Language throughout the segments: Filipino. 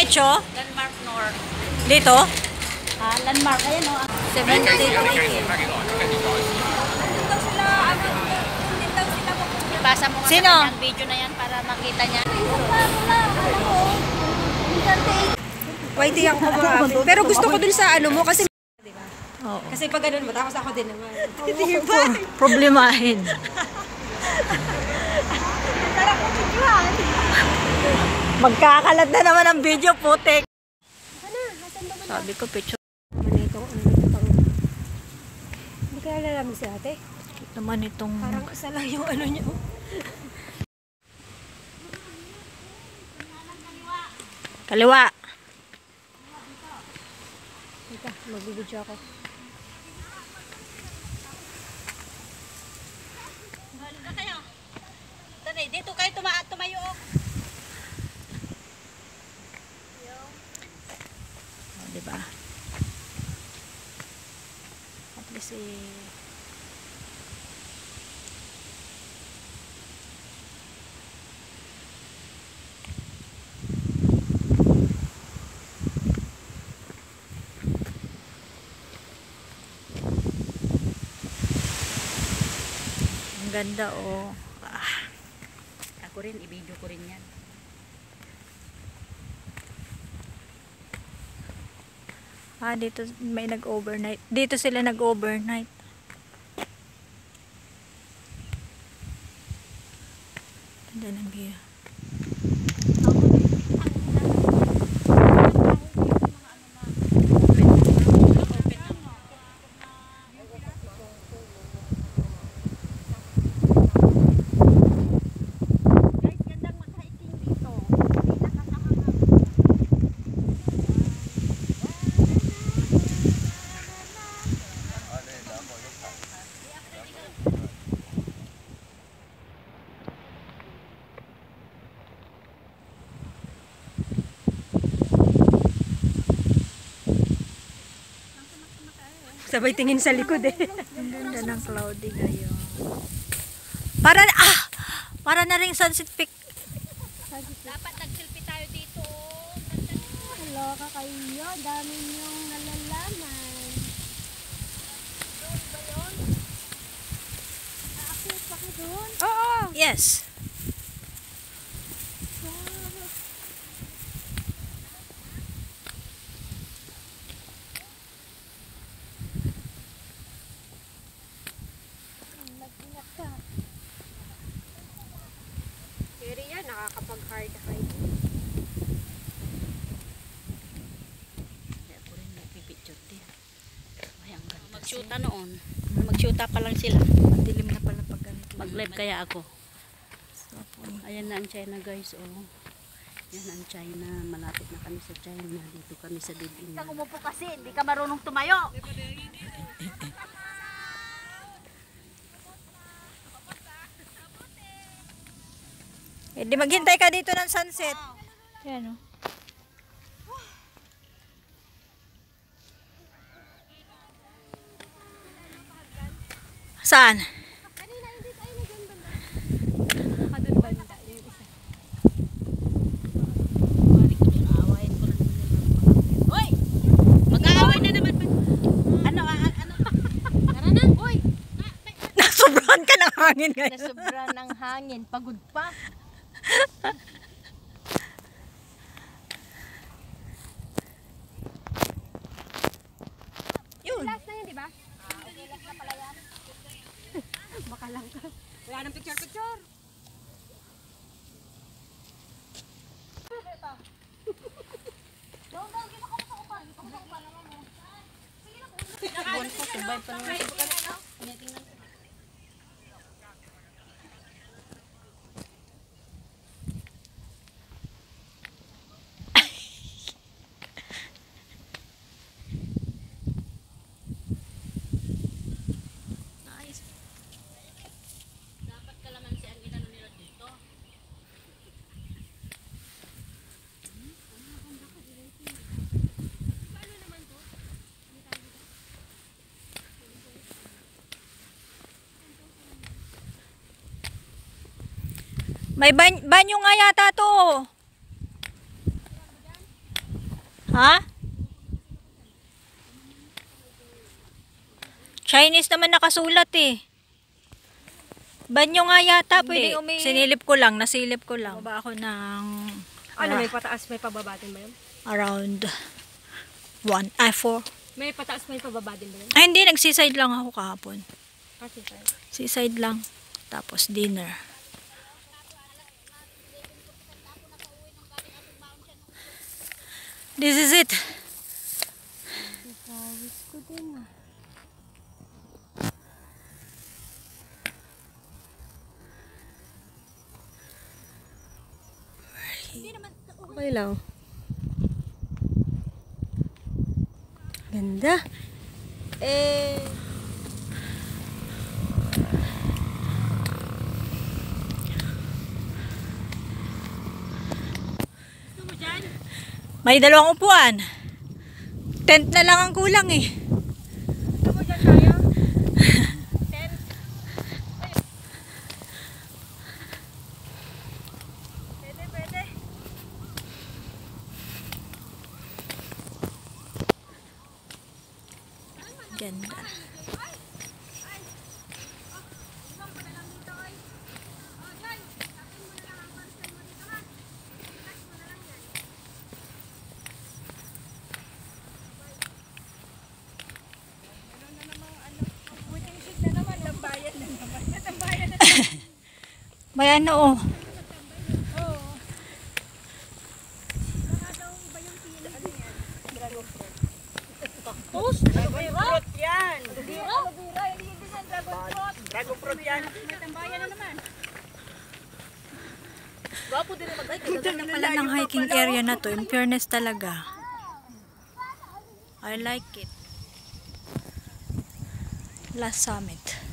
diretso? Landmark North. Dito? Landmark, ayan o. 70. Ipasa mo nga Sino? sa video na yan para makita niya. Waiting ako kumakain. Pero gusto ko dun sa ano mo kasi Oo. kasi pag ganun mo, tapos ako din naman. Problemahin. Magkakalat na naman ang video, putik. Sabi ko, picture Hindi kaya lalaman si ate. naman itong... Parang isa lang yung ano niya. Kaliwa. Teka, magbibidyo ako. Dito kayo tumayo. Oh, diba? At least ang ganda oh. Ako rin, i-video ko rin yan. Dito may nag-overnight. Dito sila nag-overnight. Ganda ng view. Sabay tingin sa likod eh. Ang ganda ng cloudy ngayon. Para na ring sunset pic. Dapat nag-selfie tayo dito. Hello ka kayo, dami niyong nalalaman. Doon ba yun? Aakyat pa ka doon? Oo! Yes. Mag-ingat ka. Pero yan, nakakapag-hard hide. Ako rin nagpipicture din. Ay, ang ganda. Mag-shoota noon. Mag-shoota pa lang sila. Dilim na pala pag ganito. Mag-live kaya ako. Ayan na ang China guys. Oh. Yan ang China. Malapit na kami sa China. Dito kami sa Dibin. Kang umupo kasi. Hindi ka marunong tumayo. Di maghintay ka dito ng sunset. Yan oh. Saan? Kanina hindi tayo na dyan banda. Baka doon banda yung isa. Hoy! Mag-aaway na naman. Ano? Tara na. Hoy! Nasobrahan ka ng hangin ngayon. Nasobra ng hangin. Pagod pa. Yun. Last na yun, di ba? Okay, last na pala yan. Baka lang ka. Wala nang picture-picture. Buwan ko, subay pa naman. Nice. Dapat kalamansi ang inano nila dito. May banyo nga yata to. Ha? Chinese naman nakasulat eh. Banyo nga yata, pwede Sinilip ko lang, nasilip ko lang. Baba ako ng Ano, may pataas, may pababa din ba yun? around 4. May pataas, may pababa din ba yun? Ay, hindi, nagsiside lang ako kahapon. Kasi tayo. Seaside lang. Tapos dinner. This is it. Okay lang. Ganda. May dalawang upuan. Tent na lang ang kulang eh. Gusto mo dyan tayo? Tent? Pwede. Ganda. May ano oh. Cactus? Dragon fruit yan. Dragon fruit yan. May tambayan na naman. Gwapo din naman. Ganda pala ng hiking area na to. In fairness talaga. I like it. Last summit.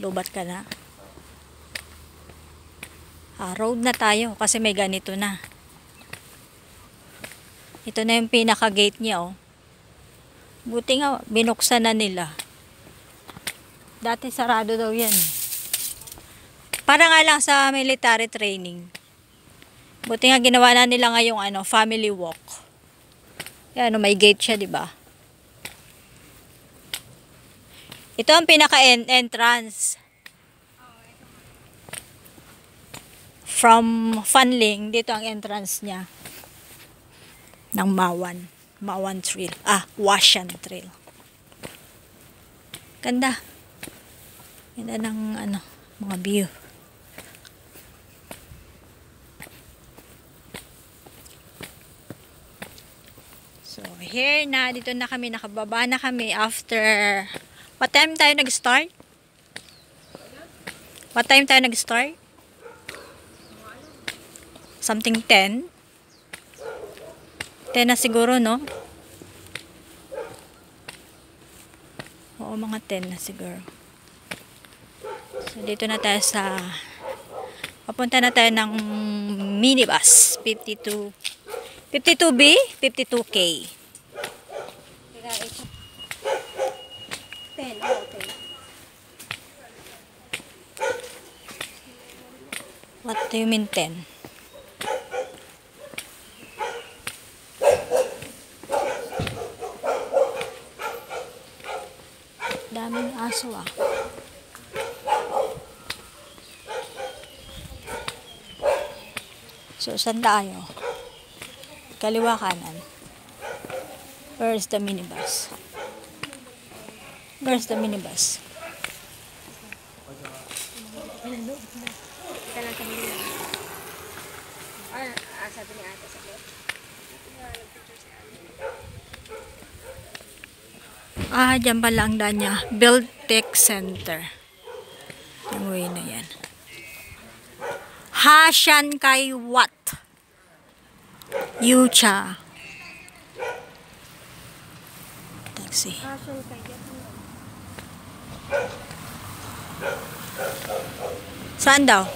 Lubat ka na. Road na tayo kasi may ganito na. Ito na yung pinaka gate niya oh. Buti nga binuksan na nila. Dati sarado daw yan eh. Para nga lang sa military training. Buti nga ginawa na nila ngayong family walk. Yan, may gate siya, di ba? Ito ang pinaka-entrance. From Fanling, dito ang entrance niya. Ng Mawan. Mawan Trail. Washan Trail. Ganda. Ganda ng mga view. So, here na. Dito na kami. Nakababa na kami after... What time tayo nag-start? What time tayo nag-start? Something 10? 10 na siguro, no? Oo, mga 10 na siguro. So, dito na tayo sa... Papunta na tayo ng minibus. 52... 52B? 52K. 10. What do you mean 10? Daming aso ah. So, saan tayo? Kaliwa kanan. Where's the minibus? Where's the minibus? Sabi ni ate sa loob. Dyan pala ang daan niya. Build Tech Center. Yung way na yan. Hashan Kai Wat. Yucha. Taxi. Saan daw?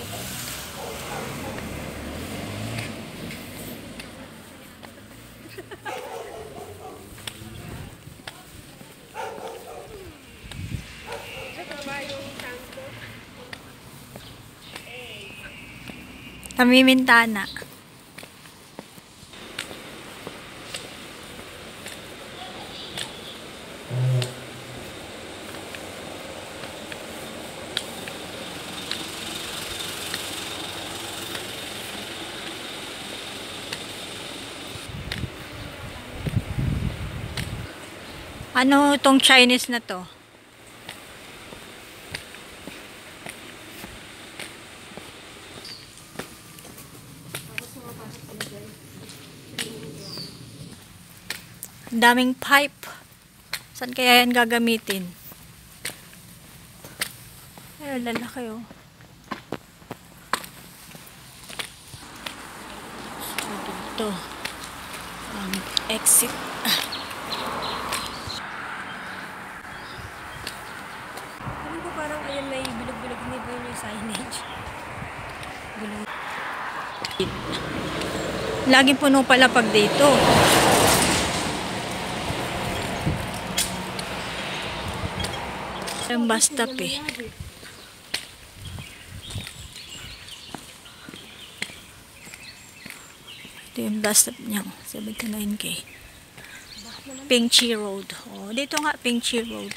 Pamimintana. Ano tong Chinese na to? Ang daming pipe. Saan kaya yan gagamitin? Ay, lalaki oh. So, dito. Ang exit. Alam ko parang ayun may bilog-bilog ni po yung signage. Bilog. Laging puno pala pag dito. Yung bus stop eh. Ito yung bus stop niya. 79K. Ping Chi Road. Oh, dito nga Ping Chi Road.